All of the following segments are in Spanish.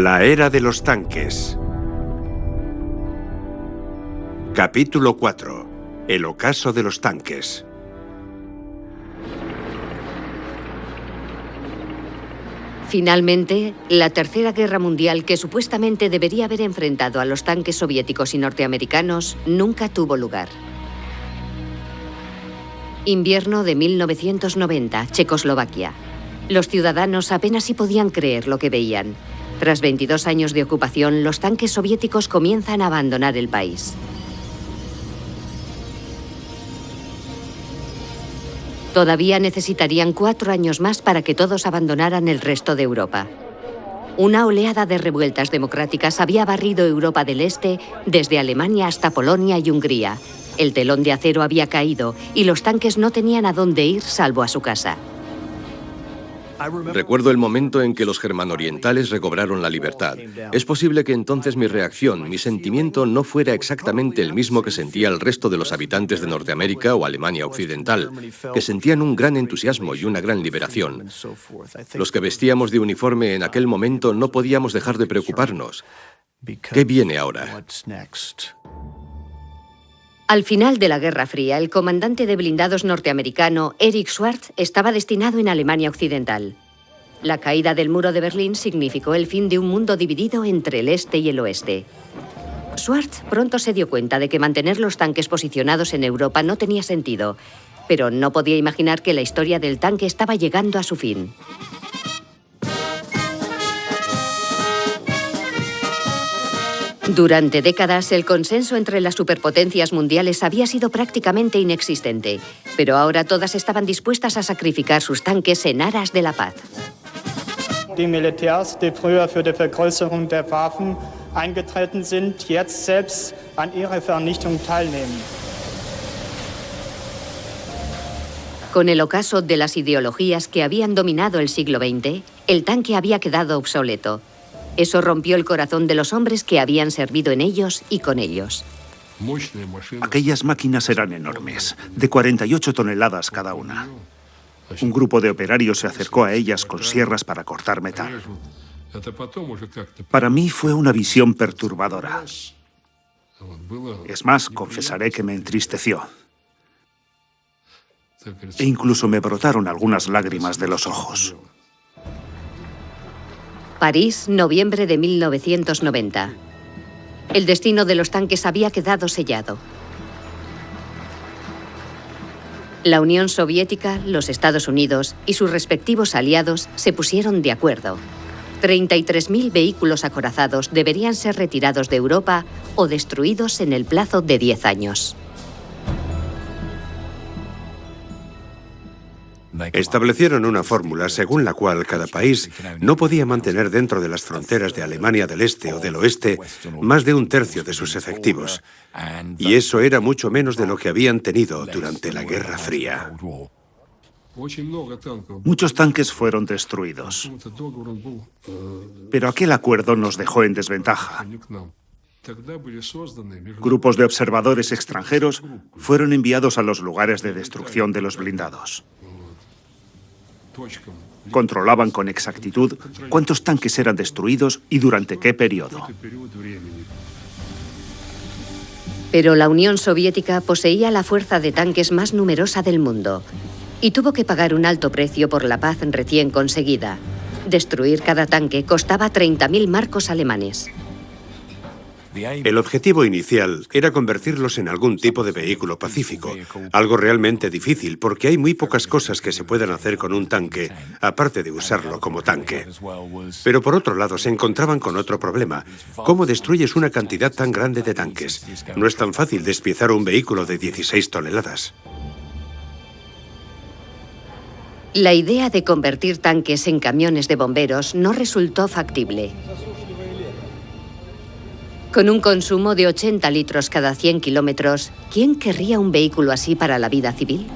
La era de los tanques. Capítulo 4. El ocaso de los tanques. Finalmente, la Tercera Guerra Mundial, que supuestamente debería haber enfrentado a los tanques soviéticos y norteamericanos, nunca tuvo lugar. Invierno de 1990, Checoslovaquia. Los ciudadanos apenas si podían creer lo que veían. Tras 22 años de ocupación, los tanques soviéticos comienzan a abandonar el país. Todavía necesitarían 4 años más para que todos abandonaran el resto de Europa. Una oleada de revueltas democráticas había barrido Europa del Este desde Alemania hasta Polonia y Hungría. El telón de acero había caído y los tanques no tenían a dónde ir salvo a su casa. Recuerdo el momento en que los germanorientales recobraron la libertad. Es posible que entonces mi reacción, mi sentimiento no fuera exactamente el mismo que sentía el resto de los habitantes de Norteamérica o Alemania Occidental, que sentían un gran entusiasmo y una gran liberación. Los que vestíamos de uniforme en aquel momento no podíamos dejar de preocuparnos. ¿Qué viene ahora? Al final de la Guerra Fría, el comandante de blindados norteamericano Erich Schwartz estaba destinado en Alemania Occidental. La caída del muro de Berlín significó el fin de un mundo dividido entre el este y el oeste. Schwartz pronto se dio cuenta de que mantener los tanques posicionados en Europa no tenía sentido, pero no podía imaginar que la historia del tanque estaba llegando a su fin. Durante décadas, el consenso entre las superpotencias mundiales había sido prácticamente inexistente, pero ahora todas estaban dispuestas a sacrificar sus tanques en aras de la paz. Die Militärs, die früher für die Vergrößerung der Waffen eingetreten sind, jetzt selbst an ihrer Vernichtung teilnehmen. Con el ocaso de las ideologías que habían dominado el siglo XX, el tanque había quedado obsoleto. Eso rompió el corazón de los hombres que habían servido en ellos y con ellos. Aquellas máquinas eran enormes, de 48 toneladas cada una. Un grupo de operarios se acercó a ellas con sierras para cortar metal. Para mí fue una visión perturbadora. Es más, confesaré que me entristeció. E incluso me brotaron algunas lágrimas de los ojos. París, noviembre de 1990. El destino de los tanques había quedado sellado. La Unión Soviética, los Estados Unidos y sus respectivos aliados se pusieron de acuerdo. 33.000 vehículos acorazados deberían ser retirados de Europa o destruidos en el plazo de 10 años. Establecieron una fórmula según la cual cada país no podía mantener dentro de las fronteras de Alemania del Este o del Oeste más de 1/3 de sus efectivos. Y eso era mucho menos de lo que habían tenido durante la Guerra Fría. Muchos tanques fueron destruidos. Pero aquel acuerdo nos dejó en desventaja. Grupos de observadores extranjeros fueron enviados a los lugares de destrucción de los blindados. Controlaban con exactitud cuántos tanques eran destruidos y durante qué periodo. Pero la Unión Soviética poseía la fuerza de tanques más numerosa del mundo y tuvo que pagar un alto precio por la paz recién conseguida. Destruir cada tanque costaba 30.000 marcos alemanes. El objetivo inicial era convertirlos en algún tipo de vehículo pacífico, algo realmente difícil porque hay muy pocas cosas que se puedan hacer con un tanque, aparte de usarlo como tanque. Pero por otro lado se encontraban con otro problema. ¿Cómo destruyes una cantidad tan grande de tanques? No es tan fácil despiezar un vehículo de 16 toneladas. La idea de convertir tanques en camiones de bomberos no resultó factible. Con un consumo de 80 litros cada 100 kilómetros, ¿quién querría un vehículo así para la vida civil?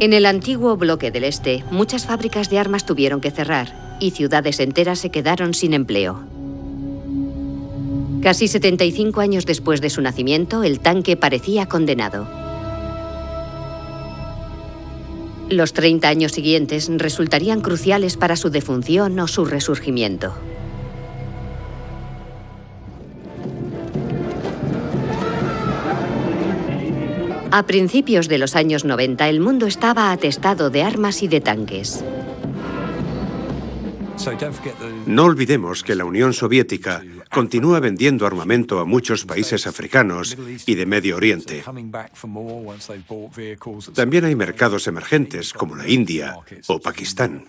En el antiguo bloque del Este, muchas fábricas de armas tuvieron que cerrar y ciudades enteras se quedaron sin empleo. Casi 75 años después de su nacimiento, el tanque parecía condenado. Los 30 años siguientes resultarían cruciales para su defunción o su resurgimiento. A principios de los años 90, el mundo estaba atestado de armas y de tanques. No olvidemos que la Unión Soviética continúa vendiendo armamento a muchos países africanos y de Medio Oriente. También hay mercados emergentes como la India o Pakistán.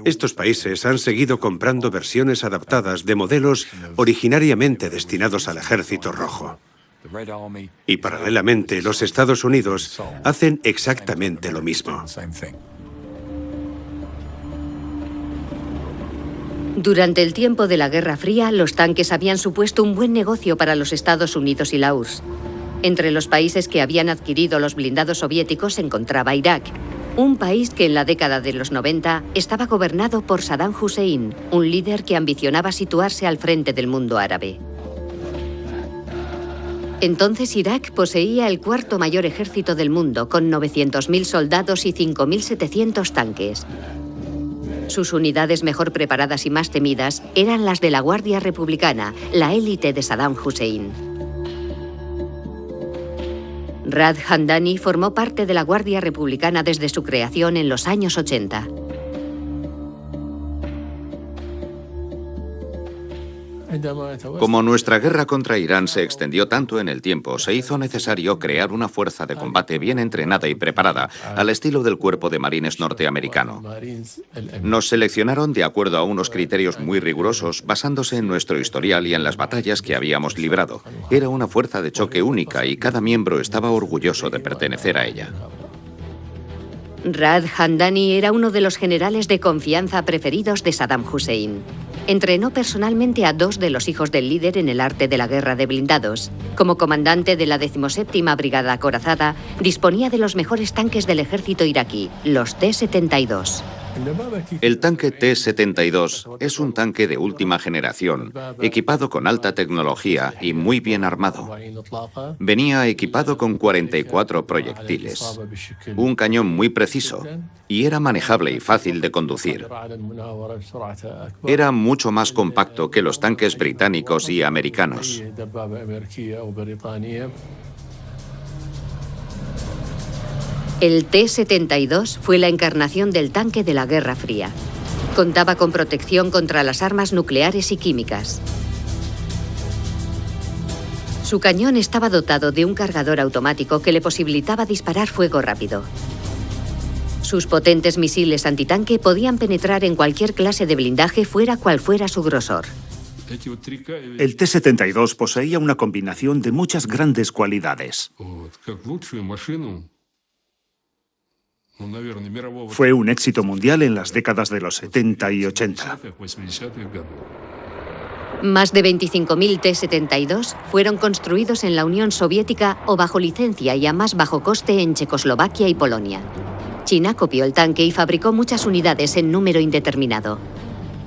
Estos países han seguido comprando versiones adaptadas de modelos originariamente destinados al Ejército Rojo. Y paralelamente, los Estados Unidos hacen exactamente lo mismo. Durante el tiempo de la Guerra Fría, los tanques habían supuesto un buen negocio para los Estados Unidos y la URSS. Entre los países que habían adquirido los blindados soviéticos se encontraba Irak, un país que en la década de los 90 estaba gobernado por Saddam Hussein, un líder que ambicionaba situarse al frente del mundo árabe. Entonces Irak poseía el cuarto mayor ejército del mundo, con 900.000 soldados y 5.700 tanques. Sus unidades mejor preparadas y más temidas eran las de la Guardia Republicana, la élite de Saddam Hussein. Rad Hamdani formó parte de la Guardia Republicana desde su creación en los años 80. Como nuestra guerra contra Irán se extendió tanto en el tiempo, se hizo necesario crear una fuerza de combate bien entrenada y preparada, al estilo del Cuerpo de Marines norteamericano. Nos seleccionaron de acuerdo a unos criterios muy rigurosos, basándose en nuestro historial y en las batallas que habíamos librado. Era una fuerza de choque única y cada miembro estaba orgulloso de pertenecer a ella. Rad Hamdani era uno de los generales de confianza preferidos de Saddam Hussein. Entrenó personalmente a 2 de los hijos del líder en el arte de la guerra de blindados. Como comandante de la 17ª Brigada Acorazada, disponía de los mejores tanques del ejército iraquí, los T-72. El tanque T-72 es un tanque de última generación, equipado con alta tecnología y muy bien armado. Venía equipado con 44 proyectiles, un cañón muy preciso, y era manejable y fácil de conducir. Era mucho más compacto que los tanques británicos y americanos. El T-72 fue la encarnación del tanque de la Guerra Fría. Contaba con protección contra las armas nucleares y químicas. Su cañón estaba dotado de un cargador automático que le posibilitaba disparar fuego rápido. Sus potentes misiles antitanque podían penetrar en cualquier clase de blindaje, fuera cual fuera su grosor. El T-72 poseía una combinación de muchas grandes cualidades. Fue un éxito mundial en las décadas de los 70 y 80. Más de 25.000 T-72 fueron construidos en la Unión Soviética o bajo licencia y a más bajo coste en Checoslovaquia y Polonia. China copió el tanque y fabricó muchas unidades en número indeterminado.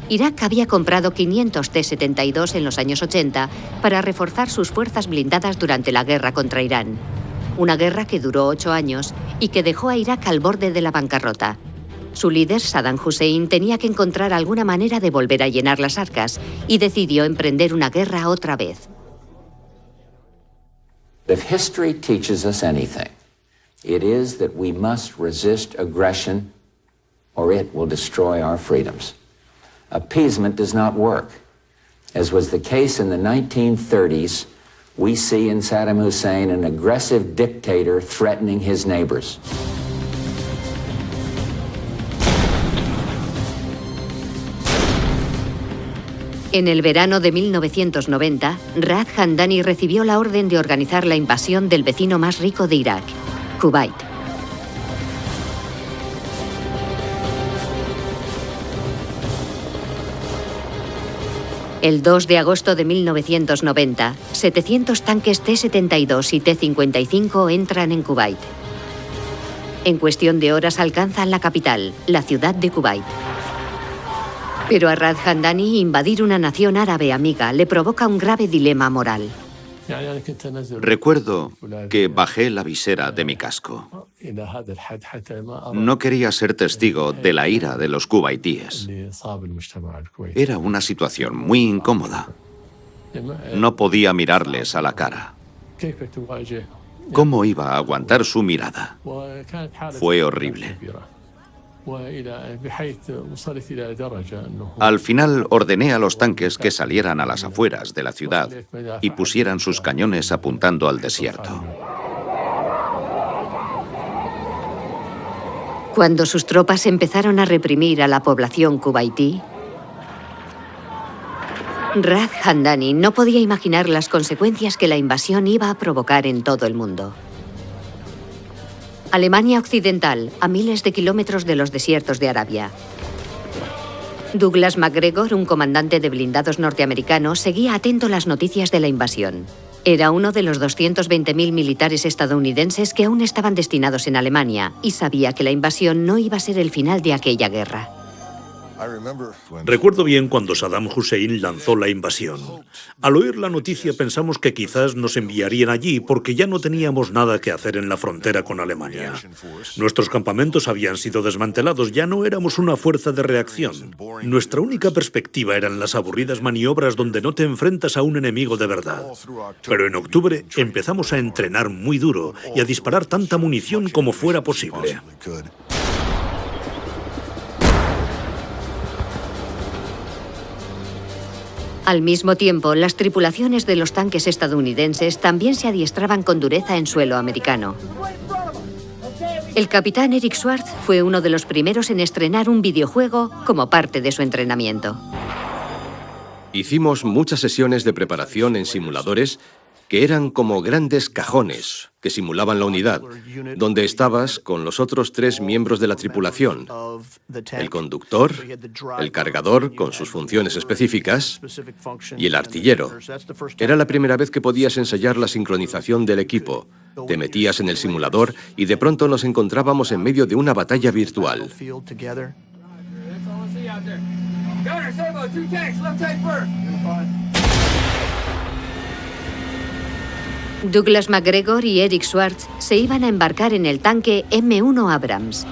Irak había comprado 500 T-72 en los años 80 para reforzar sus fuerzas blindadas durante la guerra contra Irán. Una guerra que duró 8 años y que dejó a Irak al borde de la bancarrota. Su líder, Saddam Hussein, tenía que encontrar alguna manera de volver a llenar las arcas y decidió emprender una guerra otra vez. If history teaches us anything, it is that we must resist aggression or it will destroy our freedoms. Appeasement does not work. As was the case in the 1930s, we see in Saddam Hussein an aggressive dictator threatening his neighbors. En el verano de 1990, Rad Hamdani recibió la orden de organizar la invasión del vecino más rico de Irak, Kuwait. El 2 de agosto de 1990, 700 tanques T-72 y T-55 entran en Kuwait. En cuestión de horas alcanzan la capital, la ciudad de Kuwait. Pero a Rad Hamdani invadir una nación árabe amiga le provoca un grave dilema moral. Recuerdo que bajé la visera de mi casco. No quería ser testigo de la ira de los cubaitíes. Era una situación muy incómoda. No podía mirarles a la cara. ¿Cómo iba a aguantar su mirada? Fue horrible. Al final ordené a los tanques que salieran a las afueras de la ciudad y pusieran sus cañones apuntando al desierto. Cuando sus tropas empezaron a reprimir a la población kuwaití, Rad Hamdani no podía imaginar las consecuencias que la invasión iba a provocar en todo el mundo. Alemania Occidental, a miles de kilómetros de los desiertos de Arabia. Douglas MacGregor, un comandante de blindados norteamericano, seguía atento las noticias de la invasión. Era uno de los 220.000 militares estadounidenses que aún estaban destinados en Alemania y sabía que la invasión no iba a ser el final de aquella guerra. Recuerdo bien cuando Saddam Hussein lanzó la invasión. Al oír la noticia pensamos que quizás nos enviarían allí porque ya no teníamos nada que hacer en la frontera con Alemania. Nuestros campamentos habían sido desmantelados, ya no éramos una fuerza de reacción. Nuestra única perspectiva eran las aburridas maniobras donde no te enfrentas a un enemigo de verdad. Pero en octubre empezamos a entrenar muy duro y a disparar tanta munición como fuera posible. Al mismo tiempo, las tripulaciones de los tanques estadounidenses también se adiestraban con dureza en suelo americano. El capitán Eric Schwartz fue uno de los primeros en estrenar un videojuego como parte de su entrenamiento. Hicimos muchas sesiones de preparación en simuladores que eran como grandes cajones que simulaban la unidad, donde estabas con los otros 3 miembros de la tripulación, el conductor, el cargador con sus funciones específicas y el artillero. Era la primera vez que podías ensayar la sincronización del equipo. Te metías en el simulador y de pronto nos encontrábamos en medio de una batalla virtual. Douglas MacGregor y Eric Schwartz se iban a embarcar en el tanque M1 Abrams.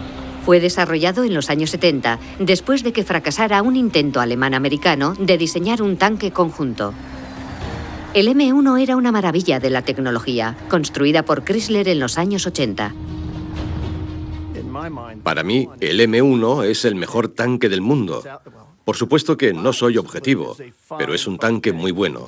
Fue desarrollado en los años 70, después de que fracasara un intento alemán-americano de diseñar un tanque conjunto. El M1 era una maravilla de la tecnología, construida por Chrysler en los años 80. Para mí, el M1 es el mejor tanque del mundo. Por supuesto que no soy objetivo, pero es un tanque muy bueno.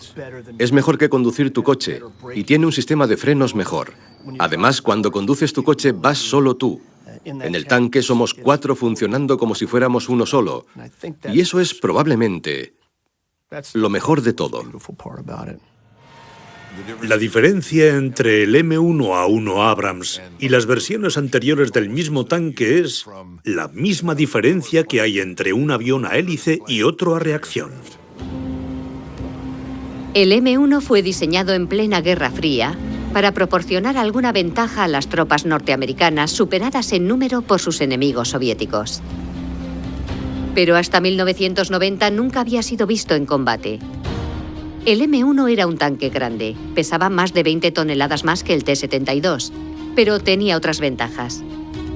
Es mejor que conducir tu coche y tiene un sistema de frenos mejor. Además, cuando conduces tu coche vas solo tú. En el tanque somos 4 funcionando como si fuéramos uno solo. Y eso es probablemente lo mejor de todo. La diferencia entre el M1A1 Abrams y las versiones anteriores del mismo tanque es la misma diferencia que hay entre un avión a hélice y otro a reacción. El M1 fue diseñado en plena Guerra Fría para proporcionar alguna ventaja a las tropas norteamericanas superadas en número por sus enemigos soviéticos. Pero hasta 1990 nunca había sido visto en combate. El M1 era un tanque grande, pesaba más de 20 toneladas más que el T-72, pero tenía otras ventajas.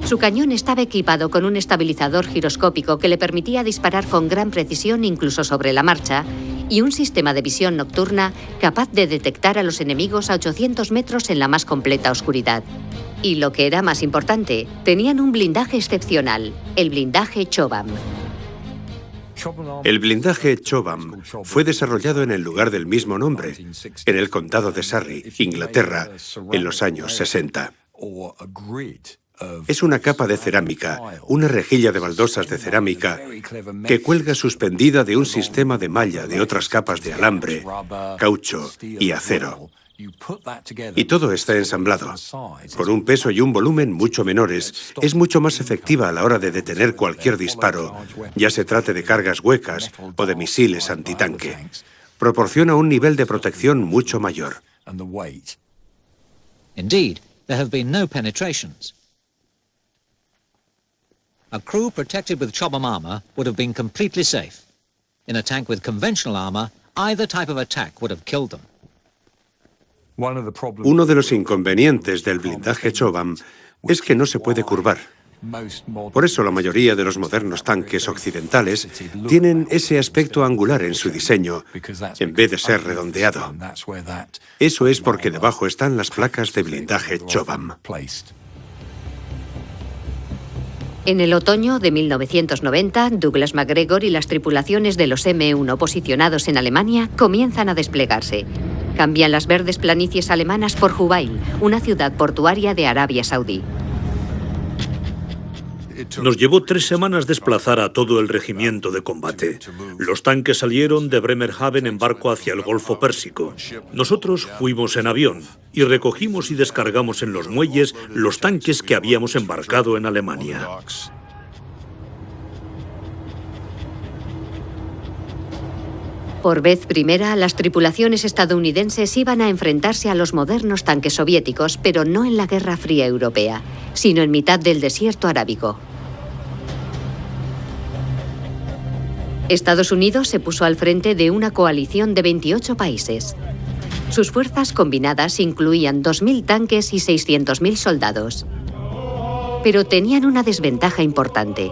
Su cañón estaba equipado con un estabilizador giroscópico que le permitía disparar con gran precisión incluso sobre la marcha y un sistema de visión nocturna capaz de detectar a los enemigos a 800 metros en la más completa oscuridad. Y lo que era más importante, tenían un blindaje excepcional, el blindaje Chobham. El blindaje Chobham fue desarrollado en el lugar del mismo nombre, en el condado de Surrey, Inglaterra, en los años 60. Es una capa de cerámica, una rejilla de baldosas de cerámica que cuelga suspendida de un sistema de malla de otras capas de alambre, caucho y acero. Y todo está ensamblado. Con un peso y un volumen mucho menores, es mucho más efectiva a la hora de detener cualquier disparo, ya se trate de cargas huecas o de misiles antitanque. Proporciona un nivel de protección mucho mayor. Indeed, there have been no penetrations. A crew protected with Chobham armor would have been completely safe. In a tank with conventional armor, either type of attack would have killed them. Uno de los inconvenientes del blindaje Chobham es que no se puede curvar. Por eso la mayoría de los modernos tanques occidentales tienen ese aspecto angular en su diseño, en vez de ser redondeado. Eso es porque debajo están las placas de blindaje Chobham. En el otoño de 1990, Douglas MacGregor y las tripulaciones de los M1 posicionados en Alemania comienzan a desplegarse. Cambian las verdes planicies alemanas por Jubail, una ciudad portuaria de Arabia Saudí. Nos llevó 3 semanas desplazar a todo el regimiento de combate. Los tanques salieron de Bremerhaven en barco hacia el Golfo Pérsico. Nosotros fuimos en avión y recogimos y descargamos en los muelles los tanques que habíamos embarcado en Alemania. Por vez primera, las tripulaciones estadounidenses iban a enfrentarse a los modernos tanques soviéticos, pero no en la Guerra Fría Europea, sino en mitad del desierto arábigo. Estados Unidos se puso al frente de una coalición de 28 países. Sus fuerzas combinadas incluían 2.000 tanques y 600.000 soldados. Pero tenían una desventaja importante.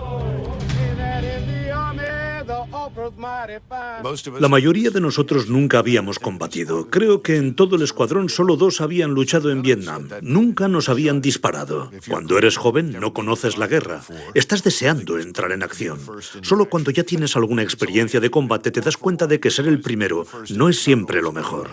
La mayoría de nosotros nunca habíamos combatido. Creo que en todo el escuadrón solo 2 habían luchado en Vietnam. Nunca nos habían disparado. Cuando eres joven no conoces la guerra. Estás deseando entrar en acción. Solo cuando ya tienes alguna experiencia de combate te das cuenta de que ser el primero no es siempre lo mejor.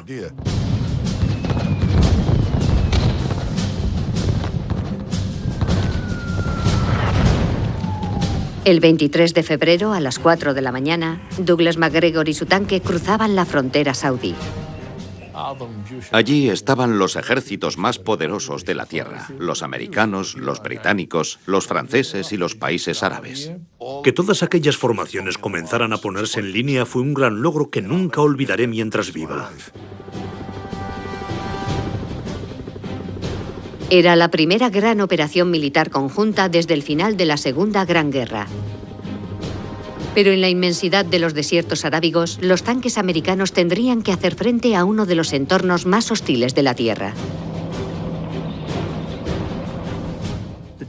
El 23 de febrero, a las 4 de la mañana, Douglas MacGregor y su tanque cruzaban la frontera saudí. Allí estaban los ejércitos más poderosos de la Tierra, los americanos, los británicos, los franceses y los países árabes. Que todas aquellas formaciones comenzaran a ponerse en línea fue un gran logro que nunca olvidaré mientras viva. Era la primera gran operación militar conjunta desde el final de la Segunda Gran Guerra. Pero en la inmensidad de los desiertos arábigos, los tanques americanos tendrían que hacer frente a uno de los entornos más hostiles de la Tierra.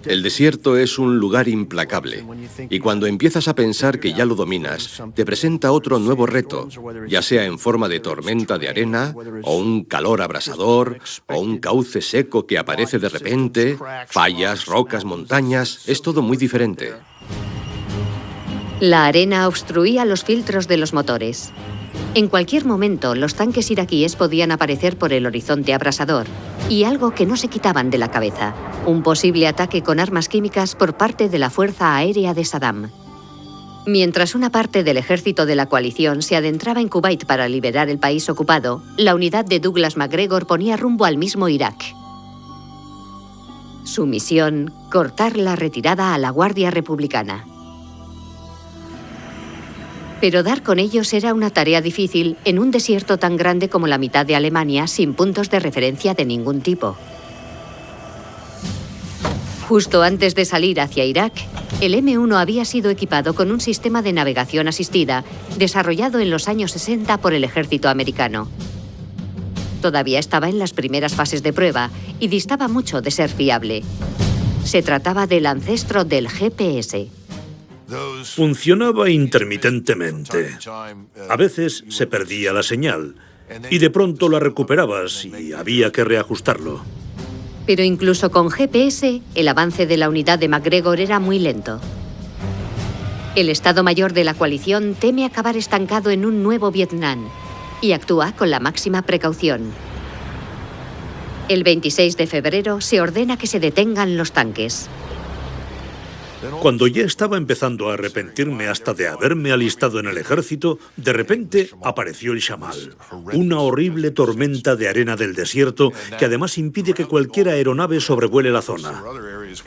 El desierto es un lugar implacable, y cuando empiezas a pensar que ya lo dominas, te presenta otro nuevo reto, ya sea en forma de tormenta de arena, o un calor abrasador, o un cauce seco que aparece de repente, fallas, rocas, montañas, es todo muy diferente. La arena obstruía los filtros de los motores. En cualquier momento, los tanques iraquíes podían aparecer por el horizonte abrasador, y algo que no se quitaban de la cabeza: un posible ataque con armas químicas por parte de la Fuerza Aérea de Saddam. Mientras una parte del ejército de la coalición se adentraba en Kuwait para liberar el país ocupado, la unidad de Douglas MacGregor ponía rumbo al mismo Irak. Su misión: cortar la retirada a la Guardia Republicana. Pero dar con ellos era una tarea difícil en un desierto tan grande como la mitad de Alemania, sin puntos de referencia de ningún tipo. Justo antes de salir hacia Irak, el M1 había sido equipado con un sistema de navegación asistida desarrollado en los años 60 por el ejército americano. Todavía estaba en las primeras fases de prueba y distaba mucho de ser fiable. Se trataba del ancestro del GPS. Funcionaba intermitentemente. A veces se perdía la señal y de pronto la recuperabas y había que reajustarlo. Pero incluso con GPS, el avance de la unidad de MacGregor era muy lento. El Estado Mayor de la coalición teme acabar estancado en un nuevo Vietnam y actúa con la máxima precaución. El 26 de febrero se ordena que se detengan los tanques. Cuando ya estaba empezando a arrepentirme hasta de haberme alistado en el ejército, de repente apareció el Shamal, una horrible tormenta de arena del desierto que además impide que cualquier aeronave sobrevuele la zona.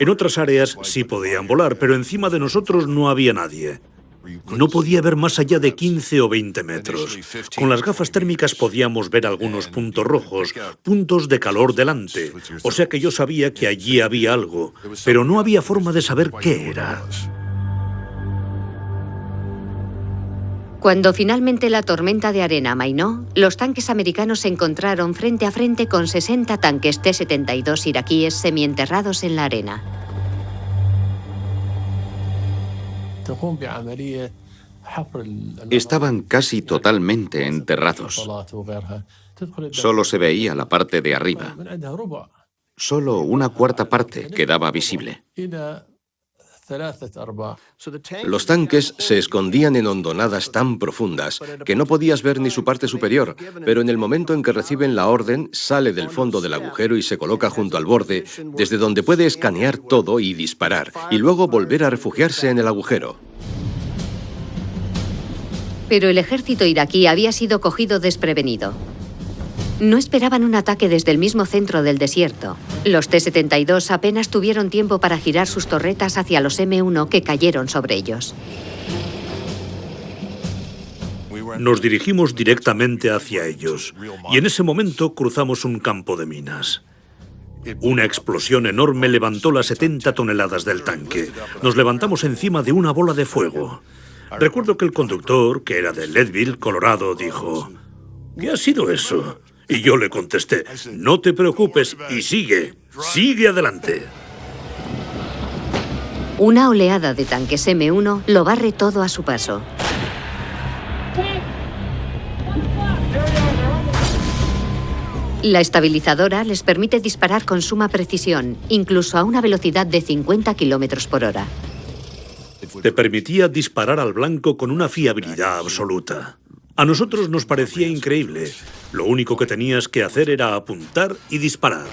En otras áreas sí podían volar, pero encima de nosotros no había nadie. No podía ver más allá de 15 o 20 metros. Con las gafas térmicas podíamos ver algunos puntos rojos, puntos de calor delante. O sea que yo sabía que allí había algo, pero no había forma de saber qué era. Cuando finalmente la tormenta de arena amainó, los tanques americanos se encontraron frente a frente con 60 tanques T-72 iraquíes semienterrados en la arena. Estaban casi totalmente enterrados. Solo se veía la parte de arriba. Solo una cuarta parte quedaba visible. Los tanques se escondían en hondonadas tan profundas que no podías ver ni su parte superior, pero en el momento en que reciben la orden, sale del fondo del agujero y se coloca junto al borde, desde donde puede escanear todo y disparar, y luego volver a refugiarse en el agujero. Pero el ejército iraquí había sido cogido desprevenido. No esperaban un ataque desde el mismo centro del desierto. Los T-72 apenas tuvieron tiempo para girar sus torretas hacia los M1 que cayeron sobre ellos. Nos dirigimos directamente hacia ellos y en ese momento cruzamos un campo de minas. Una explosión enorme levantó las 70 toneladas del tanque. Nos levantamos encima de una bola de fuego. Recuerdo que el conductor, que era de Leadville, Colorado, dijo: ¿qué ha sido eso? Y yo le contesté: no te preocupes y sigue adelante. Una oleada de tanques M1 lo barre todo a su paso. La estabilizadora les permite disparar con suma precisión, incluso a una velocidad de 50 kilómetros por hora. Te permitía disparar al blanco con una fiabilidad absoluta. A nosotros nos parecía increíble. Lo único que tenías que hacer era apuntar y disparar.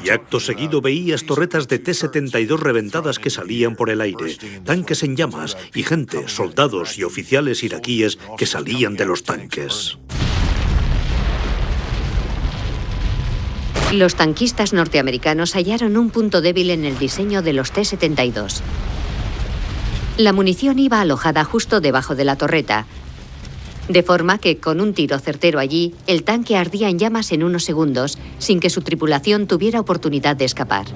Y acto seguido veías torretas de T-72 reventadas que salían por el aire, tanques en llamas y gente, soldados y oficiales iraquíes que salían de los tanques. Los tanquistas norteamericanos hallaron un punto débil en el diseño de los T-72. La munición iba alojada justo debajo de la torreta, de forma que, con un tiro certero allí, el tanque ardía en llamas en unos segundos, sin que su tripulación tuviera oportunidad de escapar.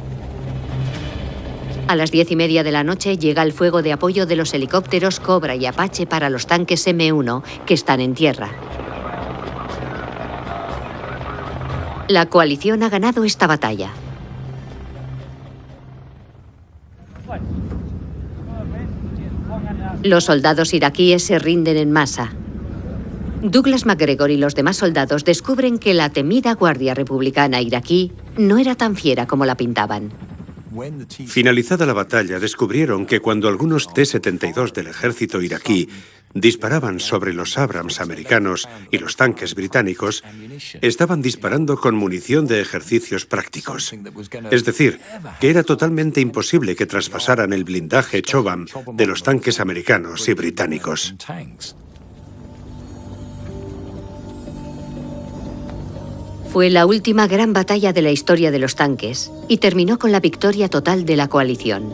A las 10:30 de la noche llega el fuego de apoyo de los helicópteros Cobra y Apache para los tanques M1 que están en tierra. La coalición ha ganado esta batalla. Los soldados iraquíes se rinden en masa. Douglas MacGregor y los demás soldados descubren que la temida Guardia Republicana iraquí no era tan fiera como la pintaban. Finalizada la batalla, descubrieron que cuando algunos T-72 del ejército iraquí disparaban sobre los Abrams americanos y los tanques británicos, estaban disparando con munición de ejercicios prácticos. Es decir, que era totalmente imposible que traspasaran el blindaje Chobham de los tanques americanos y británicos. Fue la última gran batalla de la historia de los tanques y terminó con la victoria total de la coalición.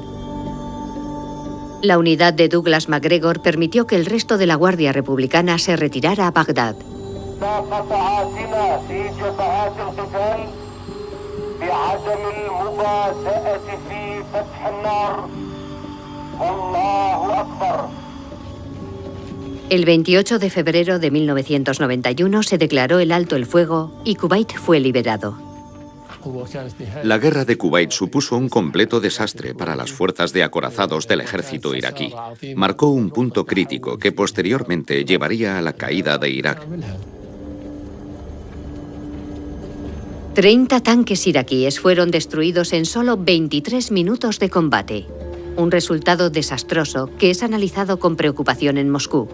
La unidad de Douglas MacGregor permitió que el resto de la Guardia Republicana se retirara a Bagdad. El 28 de febrero de 1991 se declaró el alto el fuego y Kuwait fue liberado. La guerra de Kuwait supuso un completo desastre para las fuerzas de acorazados del ejército iraquí. Marcó un punto crítico que posteriormente llevaría a la caída de Irak. 30 tanques iraquíes fueron destruidos en solo 23 minutos de combate. Un resultado desastroso que es analizado con preocupación en Moscú.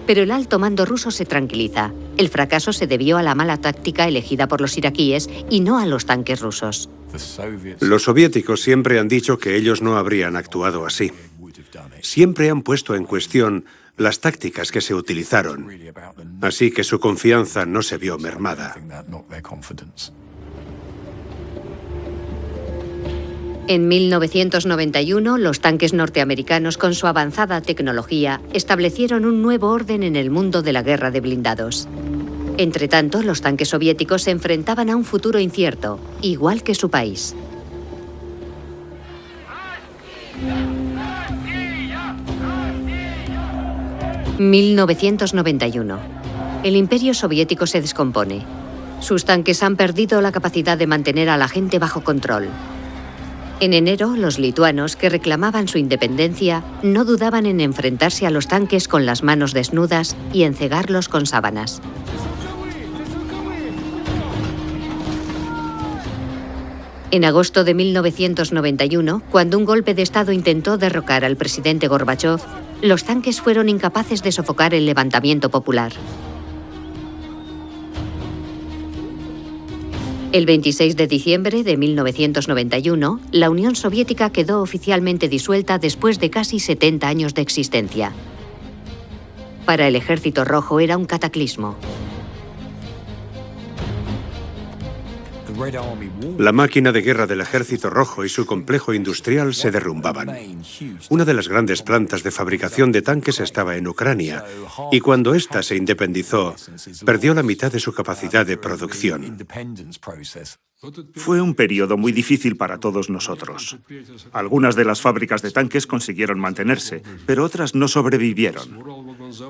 Pero el alto mando ruso se tranquiliza. El fracaso se debió a la mala táctica elegida por los iraquíes y no a los tanques rusos. Los soviéticos siempre han dicho que ellos no habrían actuado así. Siempre han puesto en cuestión las tácticas que se utilizaron, así que su confianza no se vio mermada. En 1991, los tanques norteamericanos, con su avanzada tecnología, establecieron un nuevo orden en el mundo de la guerra de blindados. Entretanto, los tanques soviéticos se enfrentaban a un futuro incierto, igual que su país. 1991. El imperio soviético se descompone. Sus tanques han perdido la capacidad de mantener a la gente bajo control. En enero, los lituanos, que reclamaban su independencia, no dudaban en enfrentarse a los tanques con las manos desnudas y en cegarlos con sábanas. En agosto de 1991, cuando un golpe de Estado intentó derrocar al presidente Gorbachov, los tanques fueron incapaces de sofocar el levantamiento popular. El 26 de diciembre de 1991, la Unión Soviética quedó oficialmente disuelta después de casi 70 años de existencia. Para el Ejército Rojo era un cataclismo. La máquina de guerra del Ejército Rojo y su complejo industrial se derrumbaban. Una de las grandes plantas de fabricación de tanques estaba en Ucrania, y cuando ésta se independizó, perdió la mitad de su capacidad de producción. Fue un periodo muy difícil para todos nosotros. Algunas de las fábricas de tanques consiguieron mantenerse, pero otras no sobrevivieron.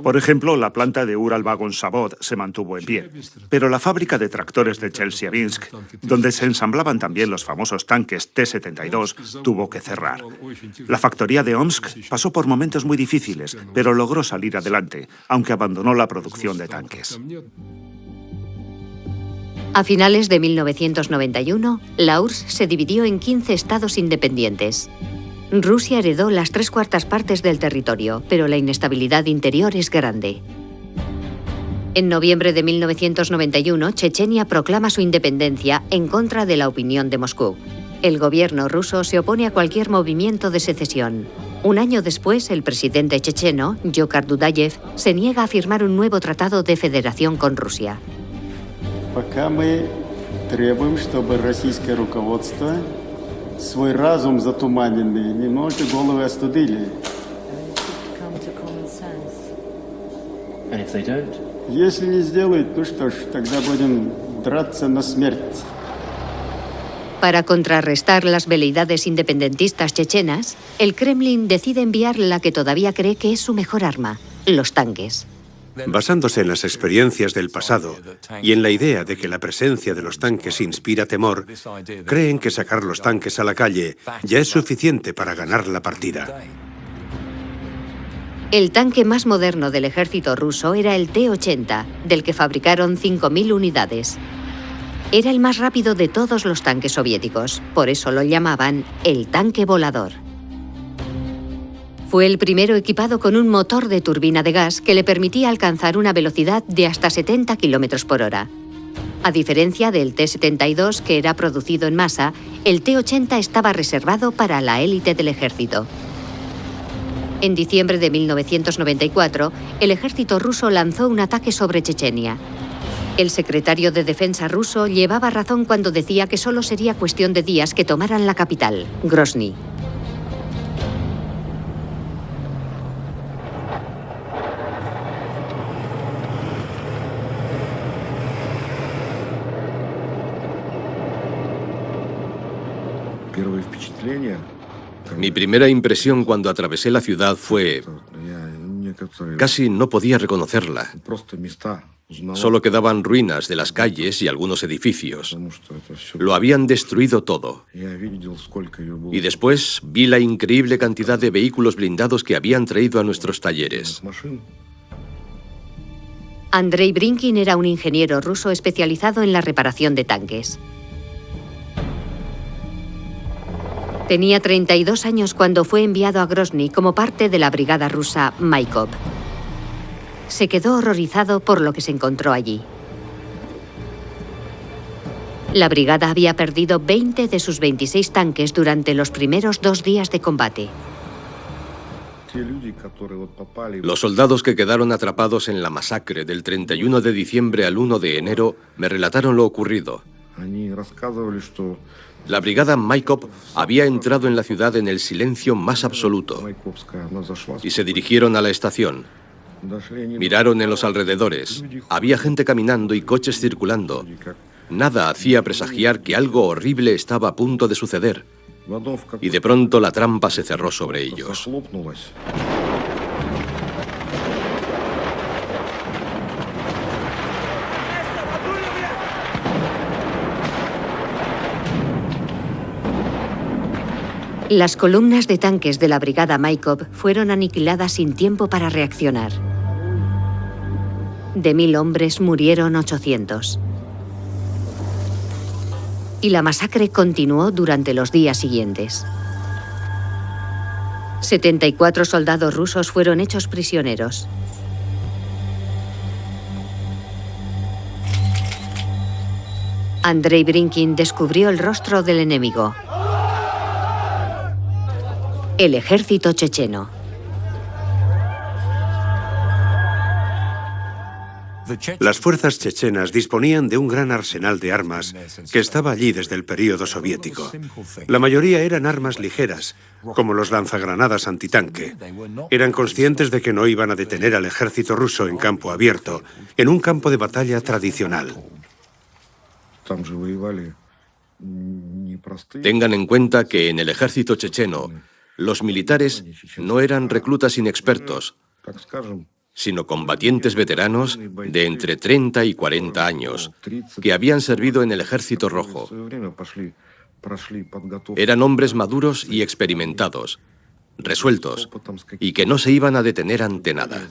Por ejemplo, la planta de Uralvagonzavod se mantuvo en pie, pero la fábrica de tractores de Chelyabinsk, donde se ensamblaban también los famosos tanques T-72, tuvo que cerrar. La factoría de Omsk pasó por momentos muy difíciles, pero logró salir adelante, aunque abandonó la producción de tanques. A finales de 1991, la URSS se dividió en 15 estados independientes. Rusia heredó las 3/4 partes del territorio, pero la inestabilidad interior es grande. En noviembre de 1991, Chechenia proclama su independencia en contra de la opinión de Moscú. El gobierno ruso se opone a cualquier movimiento de secesión. Un año después, el presidente checheno, Dzhokhar Dudayev, se niega a firmar un nuevo tratado de federación con Rusia. Пока мы требуем, чтобы российское руководство свой разум затуманенный немного головы остудили. Если не сделают, ну что ж, тогда будем драться на смерть. Para contrarrestar las veleidades independentistas chechenas, el Kremlin decide enviar la que todavía cree que es su mejor arma, los tanques. Basándose en las experiencias del pasado y en la idea de que la presencia de los tanques inspira temor, creen que sacar los tanques a la calle ya es suficiente para ganar la partida. El tanque más moderno del ejército ruso era el T-80, del que fabricaron 5.000 unidades. Era el más rápido de todos los tanques soviéticos, por eso lo llamaban el tanque volador. Fue el primero equipado con un motor de turbina de gas que le permitía alcanzar una velocidad de hasta 70 km por hora. A diferencia del T-72, que era producido en masa, el T-80 estaba reservado para la élite del ejército. En diciembre de 1994, el ejército ruso lanzó un ataque sobre Chechenia. El secretario de Defensa ruso llevaba razón cuando decía que solo sería cuestión de días que tomaran la capital, Grozny. Mi primera impresión cuando atravesé la ciudad fue... Casi no podía reconocerla. Solo quedaban ruinas de las calles y algunos edificios. Lo habían destruido todo. Y después vi la increíble cantidad de vehículos blindados que habían traído a nuestros talleres. Andrei Brinkin era un ingeniero ruso especializado en la reparación de tanques. Tenía 32 años cuando fue enviado a Grozny como parte de la brigada rusa Maikop. Se quedó horrorizado por lo que se encontró allí. La brigada había perdido 20 de sus 26 tanques durante los primeros 2 días de combate. Los soldados que quedaron atrapados en la masacre del 31 de diciembre al 1 de enero me relataron lo ocurrido. La brigada Maikop había entrado en la ciudad en el silencio más absoluto y se dirigieron a la estación. Miraron en los alrededores. Había gente caminando y coches circulando. Nada hacía presagiar que algo horrible estaba a punto de suceder. Y de pronto la trampa se cerró sobre ellos. Las columnas de tanques de la brigada Maikop fueron aniquiladas sin tiempo para reaccionar. De 1000 hombres murieron 800. Y la masacre continuó durante los días siguientes. 74 soldados rusos fueron hechos prisioneros. Andrei Brinkin descubrió el rostro del enemigo: el ejército checheno. Las fuerzas chechenas disponían de un gran arsenal de armas que estaba allí desde el período soviético. La mayoría eran armas ligeras, como los lanzagranadas antitanque. Eran conscientes de que no iban a detener al ejército ruso en campo abierto, en un campo de batalla tradicional. Tengan en cuenta que en el ejército checheno, los militares no eran reclutas inexpertos, sino combatientes veteranos de entre 30 y 40 años, que habían servido en el Ejército Rojo. Eran hombres maduros y experimentados, resueltos, y que no se iban a detener ante nada.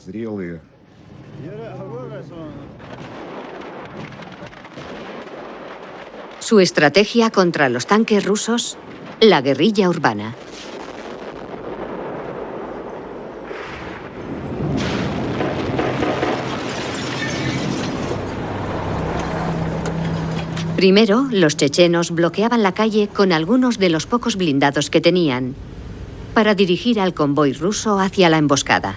Su estrategia contra los tanques rusos: la guerrilla urbana. Primero, los chechenos bloqueaban la calle con algunos de los pocos blindados que tenían, para dirigir al convoy ruso hacia la emboscada.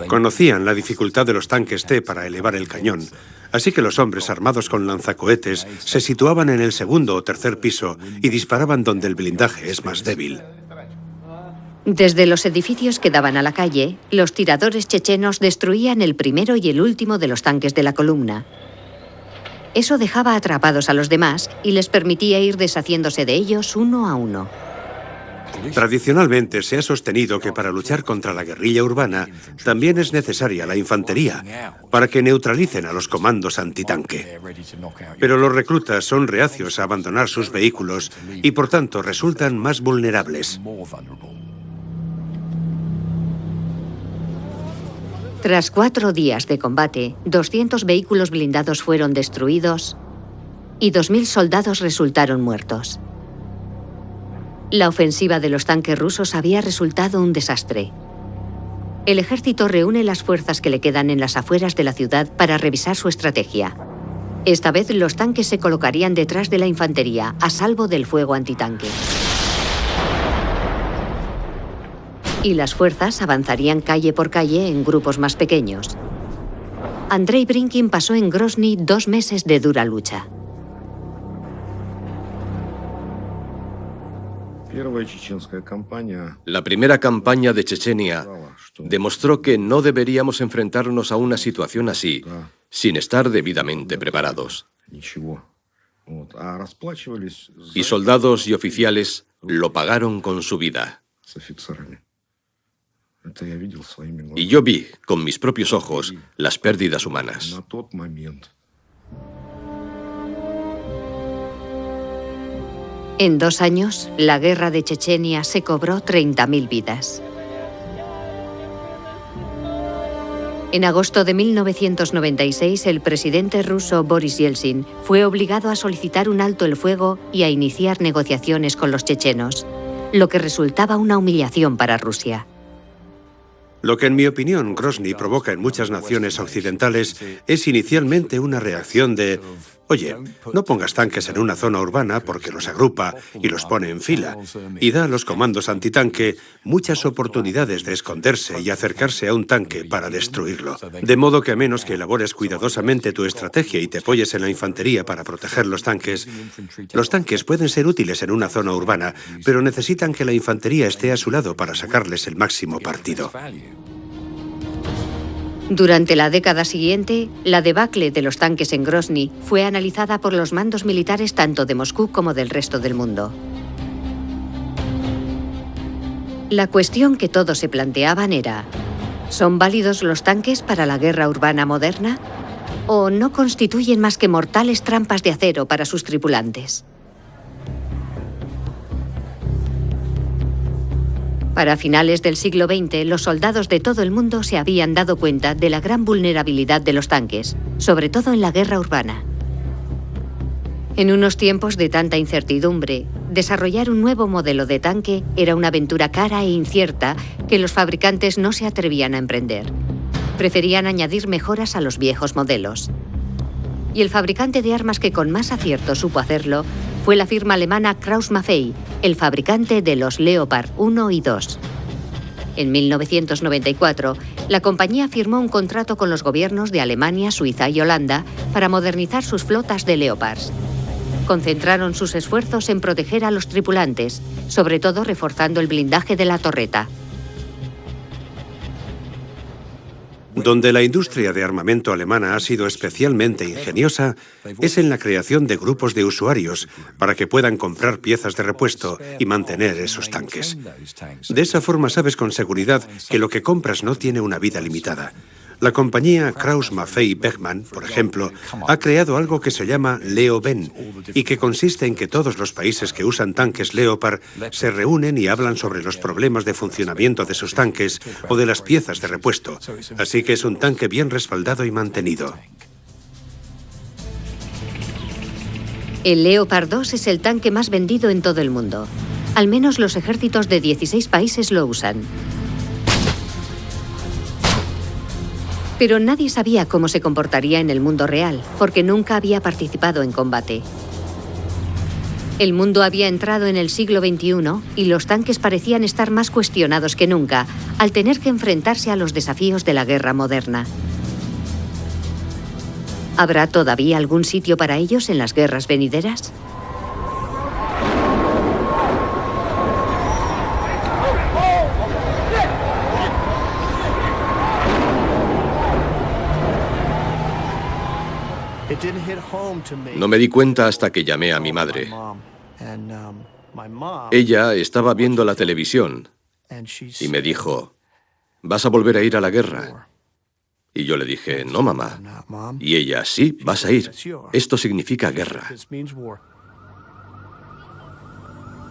Conocían la dificultad de los tanques T para elevar el cañón, así que los hombres armados con lanzacohetes se situaban en el segundo o tercer piso y disparaban donde el blindaje es más débil. Desde los edificios que daban a la calle, los tiradores chechenos destruían el primero y el último de los tanques de la columna. Eso dejaba atrapados a los demás y les permitía ir deshaciéndose de ellos uno a uno. Tradicionalmente se ha sostenido que para luchar contra la guerrilla urbana también es necesaria la infantería, para que neutralicen a los comandos antitanque. Pero los reclutas son reacios a abandonar sus vehículos y por tanto resultan más vulnerables. Tras 4 días de combate, 200 vehículos blindados fueron destruidos y 2000 soldados resultaron muertos. La ofensiva de los tanques rusos había resultado un desastre. El ejército reúne las fuerzas que le quedan en las afueras de la ciudad para revisar su estrategia. Esta vez los tanques se colocarían detrás de la infantería, a salvo del fuego antitanque. Y las fuerzas avanzarían calle por calle en grupos más pequeños. Andrei Brinkin pasó en Grozny 2 meses de dura lucha. La primera campaña de Chechenia demostró que no deberíamos enfrentarnos a una situación así sin estar debidamente preparados. Y soldados y oficiales lo pagaron con su vida. Y yo vi, con mis propios ojos, las pérdidas humanas. En 2 años, la guerra de Chechenia se cobró 30.000 vidas. En agosto de 1996, el presidente ruso Boris Yeltsin fue obligado a solicitar un alto el fuego y a iniciar negociaciones con los chechenos, lo que resultaba una humillación para Rusia. Lo que, en mi opinión, Grozny provoca en muchas naciones occidentales es inicialmente una reacción de: oye, no pongas tanques en una zona urbana porque los agrupa y los pone en fila, y da a los comandos antitanque muchas oportunidades de esconderse y acercarse a un tanque para destruirlo. De modo que a menos que elabores cuidadosamente tu estrategia y te apoyes en la infantería para proteger los tanques pueden ser útiles en una zona urbana, pero necesitan que la infantería esté a su lado para sacarles el máximo partido. Durante la década siguiente, la debacle de los tanques en Grozny fue analizada por los mandos militares tanto de Moscú como del resto del mundo. La cuestión que todos se planteaban era: ¿son válidos los tanques para la guerra urbana moderna? o no constituyen más que mortales trampas de acero para sus tripulantes. Para finales del siglo XX, los soldados de todo el mundo se habían dado cuenta de la gran vulnerabilidad de los tanques, sobre todo en la guerra urbana. En unos tiempos de tanta incertidumbre, desarrollar un nuevo modelo de tanque era una aventura cara e incierta que los fabricantes no se atrevían a emprender. Preferían añadir mejoras a los viejos modelos. Y el fabricante de armas que con más acierto supo hacerlo fue la firma alemana Krauss-Maffei, el fabricante de los Leopard 1 y 2. En 1994, la compañía firmó un contrato con los gobiernos de Alemania, Suiza y Holanda para modernizar sus flotas de Leopards. Concentraron sus esfuerzos en proteger a los tripulantes, sobre todo reforzando el blindaje de la torreta. Donde la industria de armamento alemana ha sido especialmente ingeniosa es en la creación de grupos de usuarios para que puedan comprar piezas de repuesto y mantener esos tanques. De esa forma sabes con seguridad que lo que compras no tiene una vida limitada. La compañía Krauss-Maffei-Wegmann, por ejemplo, ha creado algo que se llama Leo-Ben y que consiste en que todos los países que usan tanques Leopard se reúnen y hablan sobre los problemas de funcionamiento de sus tanques o de las piezas de repuesto. Así que es un tanque bien respaldado y mantenido. El Leopard 2 es el tanque más vendido en todo el mundo. Al menos los ejércitos de 16 países lo usan. Pero nadie sabía cómo se comportaría en el mundo real, porque nunca había participado en combate. El mundo había entrado en el siglo XXI y los tanques parecían estar más cuestionados que nunca, al tener que enfrentarse a los desafíos de la guerra moderna. ¿Habrá todavía algún sitio para ellos en las guerras venideras? No me di cuenta hasta que llamé a mi madre. Ella estaba viendo la televisión y me dijo, ¿vas a volver a ir a la guerra? Y yo le dije, no, mamá. Y ella, sí, vas a ir. Esto significa guerra.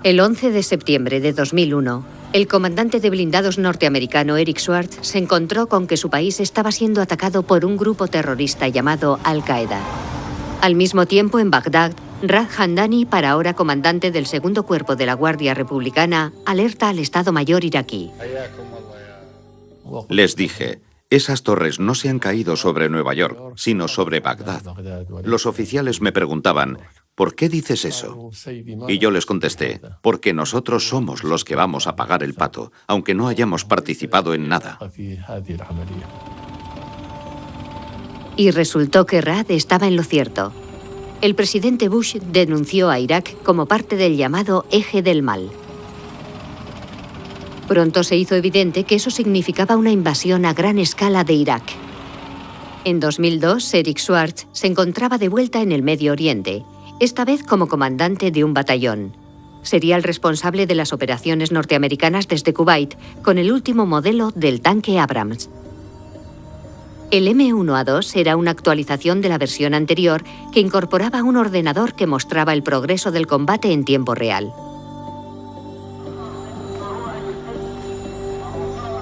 El 11 de septiembre de 2001, el comandante de blindados norteamericano Eric Schwartz se encontró con que su país estaba siendo atacado por un grupo terrorista llamado Al-Qaeda. Al mismo tiempo, en Bagdad, Raad Hamdani, para ahora comandante del segundo cuerpo de la Guardia Republicana, alerta al Estado Mayor iraquí. Les dije, esas torres no se han caído sobre Nueva York, sino sobre Bagdad. Los oficiales me preguntaban, ¿por qué dices eso? Y yo les contesté, porque nosotros somos los que vamos a pagar el pato, aunque no hayamos participado en nada. Y resultó que Raad estaba en lo cierto. El presidente Bush denunció a Irak como parte del llamado eje del mal. Pronto se hizo evidente que eso significaba una invasión a gran escala de Irak. En 2002, Eric Schwartz se encontraba de vuelta en el Medio Oriente, esta vez como comandante de un batallón. Sería el responsable de las operaciones norteamericanas desde Kuwait, con el último modelo del tanque Abrams. El M1A2 era una actualización de la versión anterior que incorporaba un ordenador que mostraba el progreso del combate en tiempo real.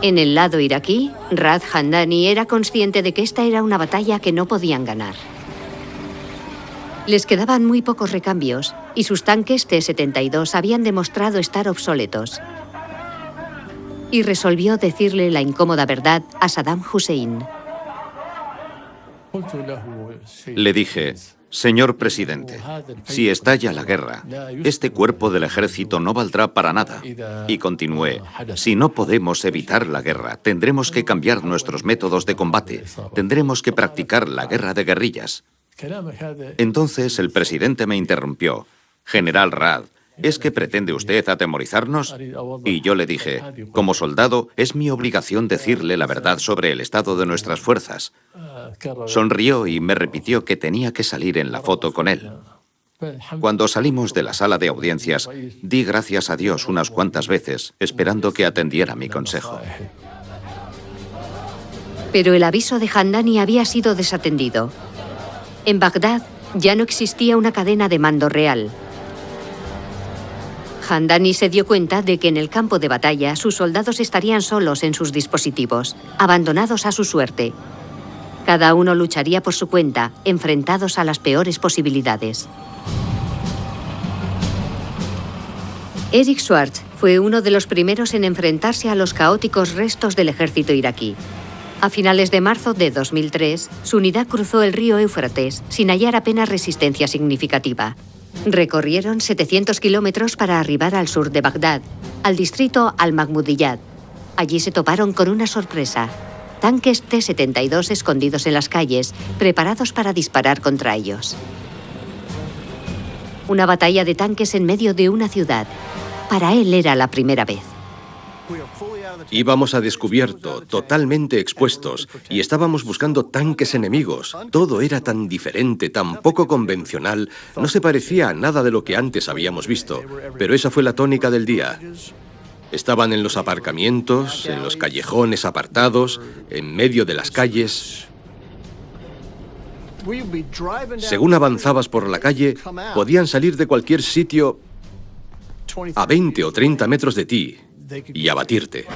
En el lado iraquí, Raad Hamdani era consciente de que esta era una batalla que no podían ganar. Les quedaban muy pocos recambios y sus tanques T-72 habían demostrado estar obsoletos. Y resolvió decirle la incómoda verdad a Saddam Hussein. Le dije, señor presidente, si estalla la guerra, este cuerpo del ejército no valdrá para nada. Y continué, si no podemos evitar la guerra, tendremos que cambiar nuestros métodos de combate, tendremos que practicar la guerra de guerrillas. Entonces el presidente me interrumpió, General Raad, ¿es que pretende usted atemorizarnos? Y yo le dije, como soldado, es mi obligación decirle la verdad sobre el estado de nuestras fuerzas. Sonrió y me repitió que tenía que salir en la foto con él. Cuando salimos de la sala de audiencias, di gracias a Dios unas cuantas veces, esperando que atendiera mi consejo. Pero el aviso de Hamdani había sido desatendido. En Bagdad ya no existía una cadena de mando real. Hamdani se dio cuenta de que en el campo de batalla sus soldados estarían solos en sus dispositivos, abandonados a su suerte. Cada uno lucharía por su cuenta, enfrentados a las peores posibilidades. Eric Schwartz fue uno de los primeros en enfrentarse a los caóticos restos del ejército iraquí. A finales de marzo de 2003, su unidad cruzó el río Éufrates sin hallar apenas resistencia significativa. Recorrieron 700 kilómetros para arribar al sur de Bagdad, al distrito Al-Mahmudiyat. Allí se toparon con una sorpresa: tanques T-72 escondidos en las calles, preparados para disparar contra ellos. Una batalla de tanques en medio de una ciudad. Para él era la primera vez. Íbamos a descubierto, totalmente expuestos, y estábamos buscando tanques enemigos. Todo era tan diferente, tan poco convencional, no se parecía a nada de lo que antes habíamos visto. Pero esa fue la tónica del día. Estaban en los aparcamientos, en los callejones apartados, en medio de las calles. Según avanzabas por la calle, podían salir de cualquier sitio a 20 o 30 metros de ti y abatirte.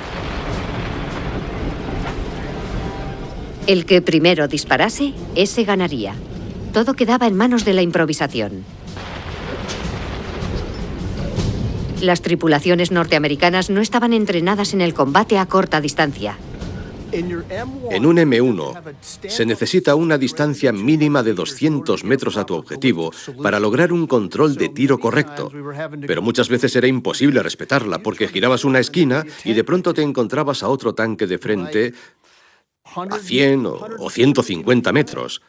El que primero disparase, ese ganaría. Todo quedaba en manos de la improvisación. Las tripulaciones norteamericanas no estaban entrenadas en el combate a corta distancia. En un M1 se necesita una distancia mínima de 200 metros a tu objetivo para lograr un control de tiro correcto. Pero muchas veces era imposible respetarla porque girabas una esquina y de pronto te encontrabas a otro tanque de frente a 100 o 150 metros,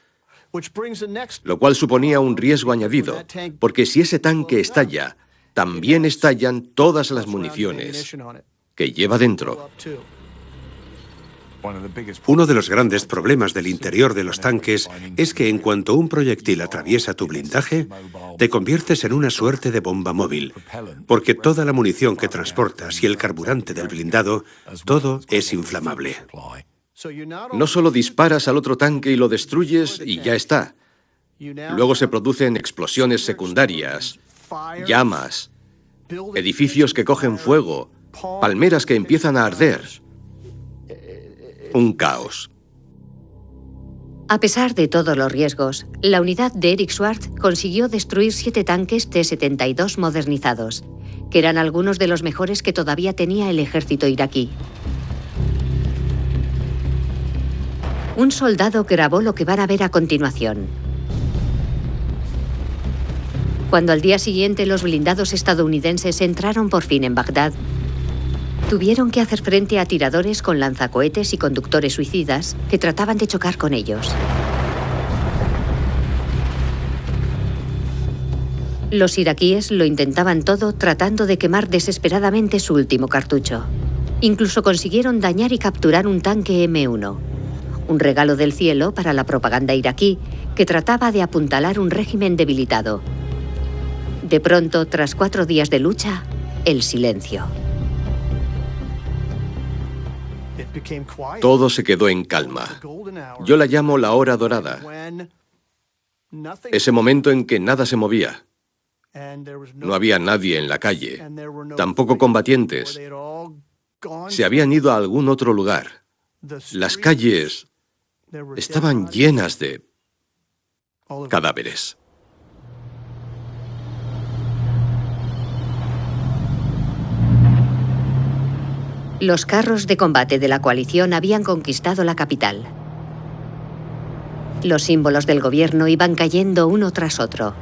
lo cual suponía un riesgo añadido, porque si ese tanque estalla, también estallan todas las municiones que lleva dentro. Uno de los grandes problemas del interior de los tanques es que en cuanto un proyectil atraviesa tu blindaje, te conviertes en una suerte de bomba móvil, porque toda la munición que transportas y el carburante del blindado, todo es inflamable. No solo disparas al otro tanque y lo destruyes y ya está. Luego se producen explosiones secundarias, llamas, edificios que cogen fuego, palmeras que empiezan a arder. Un caos. A pesar de todos los riesgos, la unidad de Eric Schwartz consiguió destruir 7 tanques T-72 modernizados, que eran algunos de los mejores que todavía tenía el ejército iraquí. Un soldado grabó lo que van a ver a continuación. Cuando al día siguiente los blindados estadounidenses entraron por fin en Bagdad, tuvieron que hacer frente a tiradores con lanzacohetes y conductores suicidas que trataban de chocar con ellos. Los iraquíes lo intentaban todo tratando de quemar desesperadamente su último cartucho. Incluso consiguieron dañar y capturar un tanque M1, un regalo del cielo para la propaganda iraquí que trataba de apuntalar un régimen debilitado. De pronto, tras 4 días de lucha, el silencio. Todo se quedó en calma. Yo la llamo la hora dorada. Ese momento en que nada se movía. No había nadie en la calle, tampoco combatientes. Se habían ido a algún otro lugar. Las calles estaban llenas de cadáveres. Los carros de combate de la coalición habían conquistado la capital. Los símbolos del gobierno iban cayendo uno tras otro.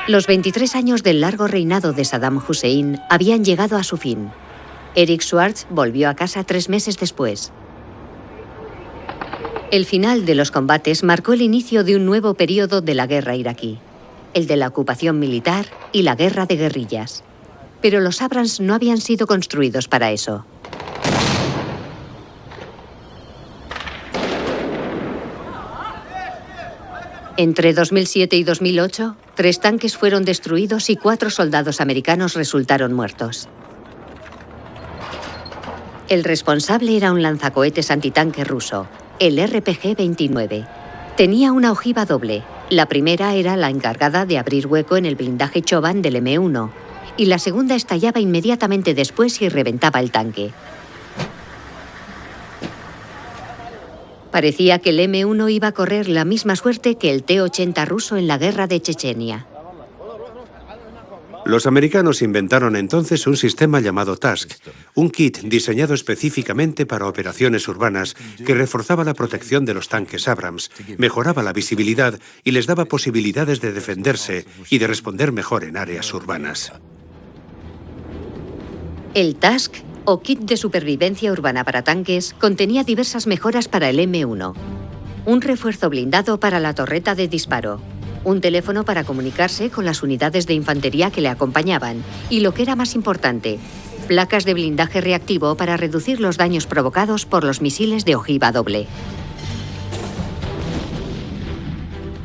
Los 23 años del largo reinado de Saddam Hussein habían llegado a su fin. Eric Schwartz volvió a casa 3 meses después. El final de los combates marcó el inicio de un nuevo periodo de la guerra iraquí, el de la ocupación militar y la guerra de guerrillas. Pero los Abrams no habían sido construidos para eso. Entre 2007 y 2008, 3 tanques fueron destruidos y 4 soldados americanos resultaron muertos. El responsable era un lanzacohetes antitanque ruso, el RPG-29. Tenía una ojiva doble. La primera era la encargada de abrir hueco en el blindaje Choban del M1, y la segunda estallaba inmediatamente después y reventaba el tanque. Parecía que el M1 iba a correr la misma suerte que el T-80 ruso en la guerra de Chechenia. Los americanos inventaron entonces un sistema llamado TASC, un kit diseñado específicamente para operaciones urbanas que reforzaba la protección de los tanques Abrams, mejoraba la visibilidad y les daba posibilidades de defenderse y de responder mejor en áreas urbanas. El TASC, o Kit de Supervivencia Urbana para Tanques, contenía diversas mejoras para el M1. Un refuerzo blindado para la torreta de disparo, un teléfono para comunicarse con las unidades de infantería que le acompañaban y, lo que era más importante, placas de blindaje reactivo para reducir los daños provocados por los misiles de ojiva doble.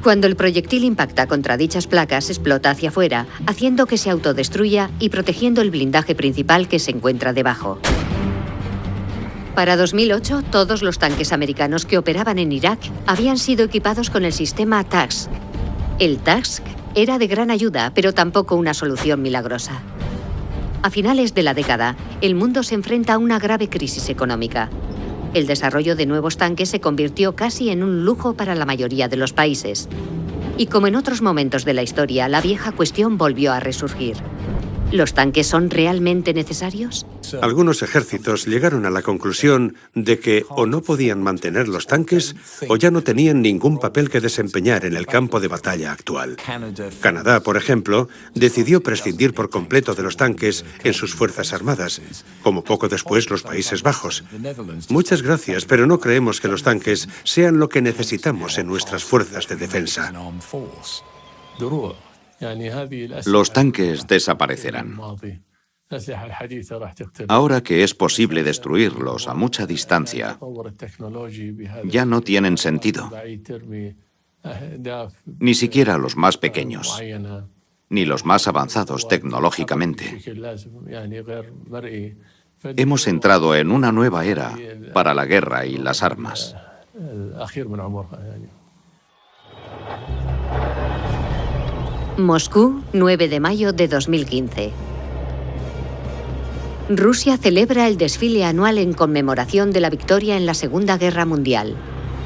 Cuando el proyectil impacta contra dichas placas, explota hacia afuera, haciendo que se autodestruya y protegiendo el blindaje principal que se encuentra debajo. Para 2008, todos los tanques americanos que operaban en Irak habían sido equipados con el sistema TASC. El TASC era de gran ayuda, pero tampoco una solución milagrosa. A finales de la década, el mundo se enfrenta a una grave crisis económica. El desarrollo de nuevos tanques se convirtió casi en un lujo para la mayoría de los países. Y como en otros momentos de la historia, la vieja cuestión volvió a resurgir. ¿Los tanques son realmente necesarios? Algunos ejércitos llegaron a la conclusión de que o no podían mantener los tanques o ya no tenían ningún papel que desempeñar en el campo de batalla actual. Canadá, por ejemplo, decidió prescindir por completo de los tanques en sus fuerzas armadas, como poco después los Países Bajos. Muchas gracias, pero no creemos que los tanques sean lo que necesitamos en nuestras fuerzas de defensa. Los tanques desaparecerán. Ahora que es posible destruirlos a mucha distancia, ya no tienen sentido. Ni siquiera los más pequeños, ni los más avanzados tecnológicamente. Hemos entrado en una nueva era para la guerra y las armas. Moscú, 9 de mayo de 2015. Rusia celebra el desfile anual en conmemoración de la victoria en la Segunda Guerra Mundial.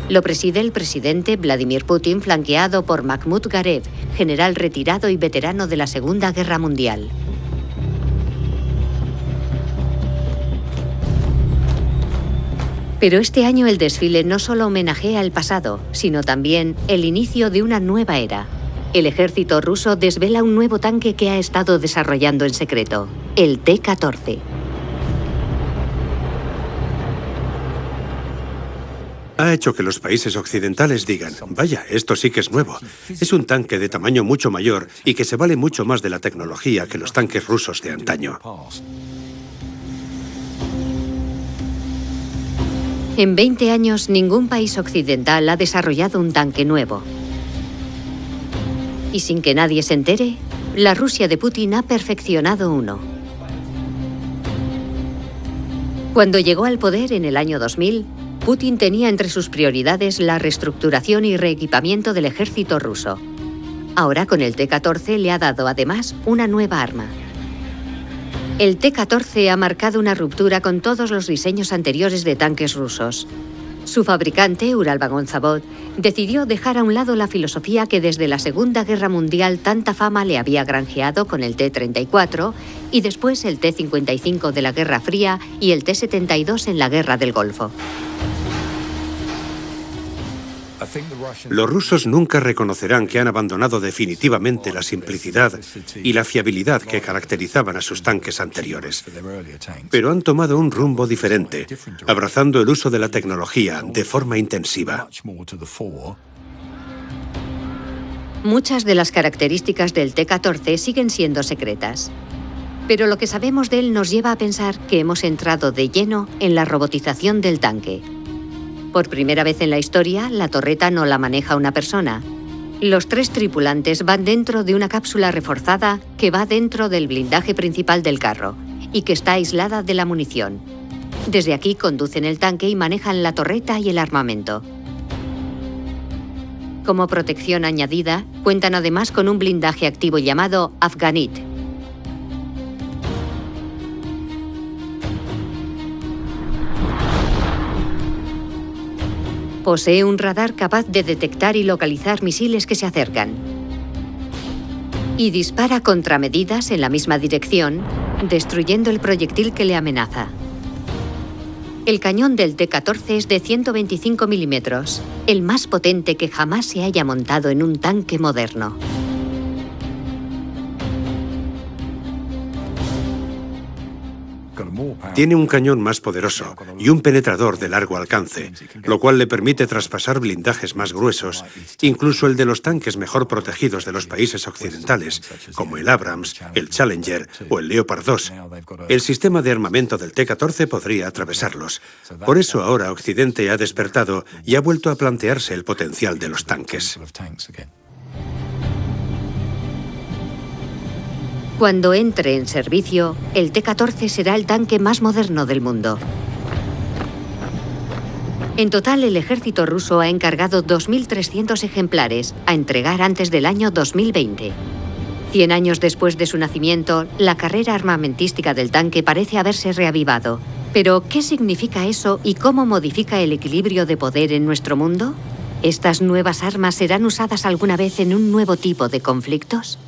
Lo preside el presidente Vladimir Putin, flanqueado por Makhmud Garev, general retirado y veterano de la Segunda Guerra Mundial. Pero este año el desfile no solo homenajea el pasado, sino también el inicio de una nueva era. El ejército ruso desvela un nuevo tanque que ha estado desarrollando en secreto, el T-14. Ha hecho que los países occidentales digan, vaya, esto sí que es nuevo. Es un tanque de tamaño mucho mayor y que se vale mucho más de la tecnología que los tanques rusos de antaño. En 20 años, ningún país occidental ha desarrollado un tanque nuevo. Y sin que nadie se entere, la Rusia de Putin ha perfeccionado uno. Cuando llegó al poder en el año 2000, Putin tenía entre sus prioridades la reestructuración y reequipamiento del ejército ruso. Ahora, con el T-14, le ha dado además una nueva arma. El T-14 ha marcado una ruptura con todos los diseños anteriores de tanques rusos. Su fabricante, Uralvagonzavod, decidió dejar a un lado la filosofía que desde la Segunda Guerra Mundial tanta fama le había granjeado con el T-34 y después el T-55 de la Guerra Fría y el T-72 en la Guerra del Golfo. Los rusos nunca reconocerán que han abandonado definitivamente la simplicidad y la fiabilidad que caracterizaban a sus tanques anteriores. Pero han tomado un rumbo diferente, abrazando el uso de la tecnología de forma intensiva. Muchas de las características del T-14 siguen siendo secretas. Pero lo que sabemos de él nos lleva a pensar que hemos entrado de lleno en la robotización del tanque. Por primera vez en la historia, la torreta no la maneja una persona. Los 3 tripulantes van dentro de una cápsula reforzada que va dentro del blindaje principal del carro y que está aislada de la munición. Desde aquí conducen el tanque y manejan la torreta y el armamento. Como protección añadida, cuentan además con un blindaje activo llamado Afganit. Posee un radar capaz de detectar y localizar misiles que se acercan. Y dispara contramedidas en la misma dirección, destruyendo el proyectil que le amenaza. El cañón del T-14 es de 125 milímetros, el más potente que jamás se haya montado en un tanque moderno. Tiene un cañón más poderoso y un penetrador de largo alcance, lo cual le permite traspasar blindajes más gruesos, incluso el de los tanques mejor protegidos de los países occidentales, como el Abrams, el Challenger o el Leopard 2. El sistema de armamento del T-14 podría atravesarlos. Por eso ahora Occidente ha despertado y ha vuelto a plantearse el potencial de los tanques. Cuando entre en servicio, el T-14 será el tanque más moderno del mundo. En total, el ejército ruso ha encargado 2.300 ejemplares a entregar antes del año 2020. 100 años después de su nacimiento, la carrera armamentística del tanque parece haberse reavivado. Pero, ¿qué significa eso y cómo modifica el equilibrio de poder en nuestro mundo? ¿Estas nuevas armas serán usadas alguna vez en un nuevo tipo de conflictos?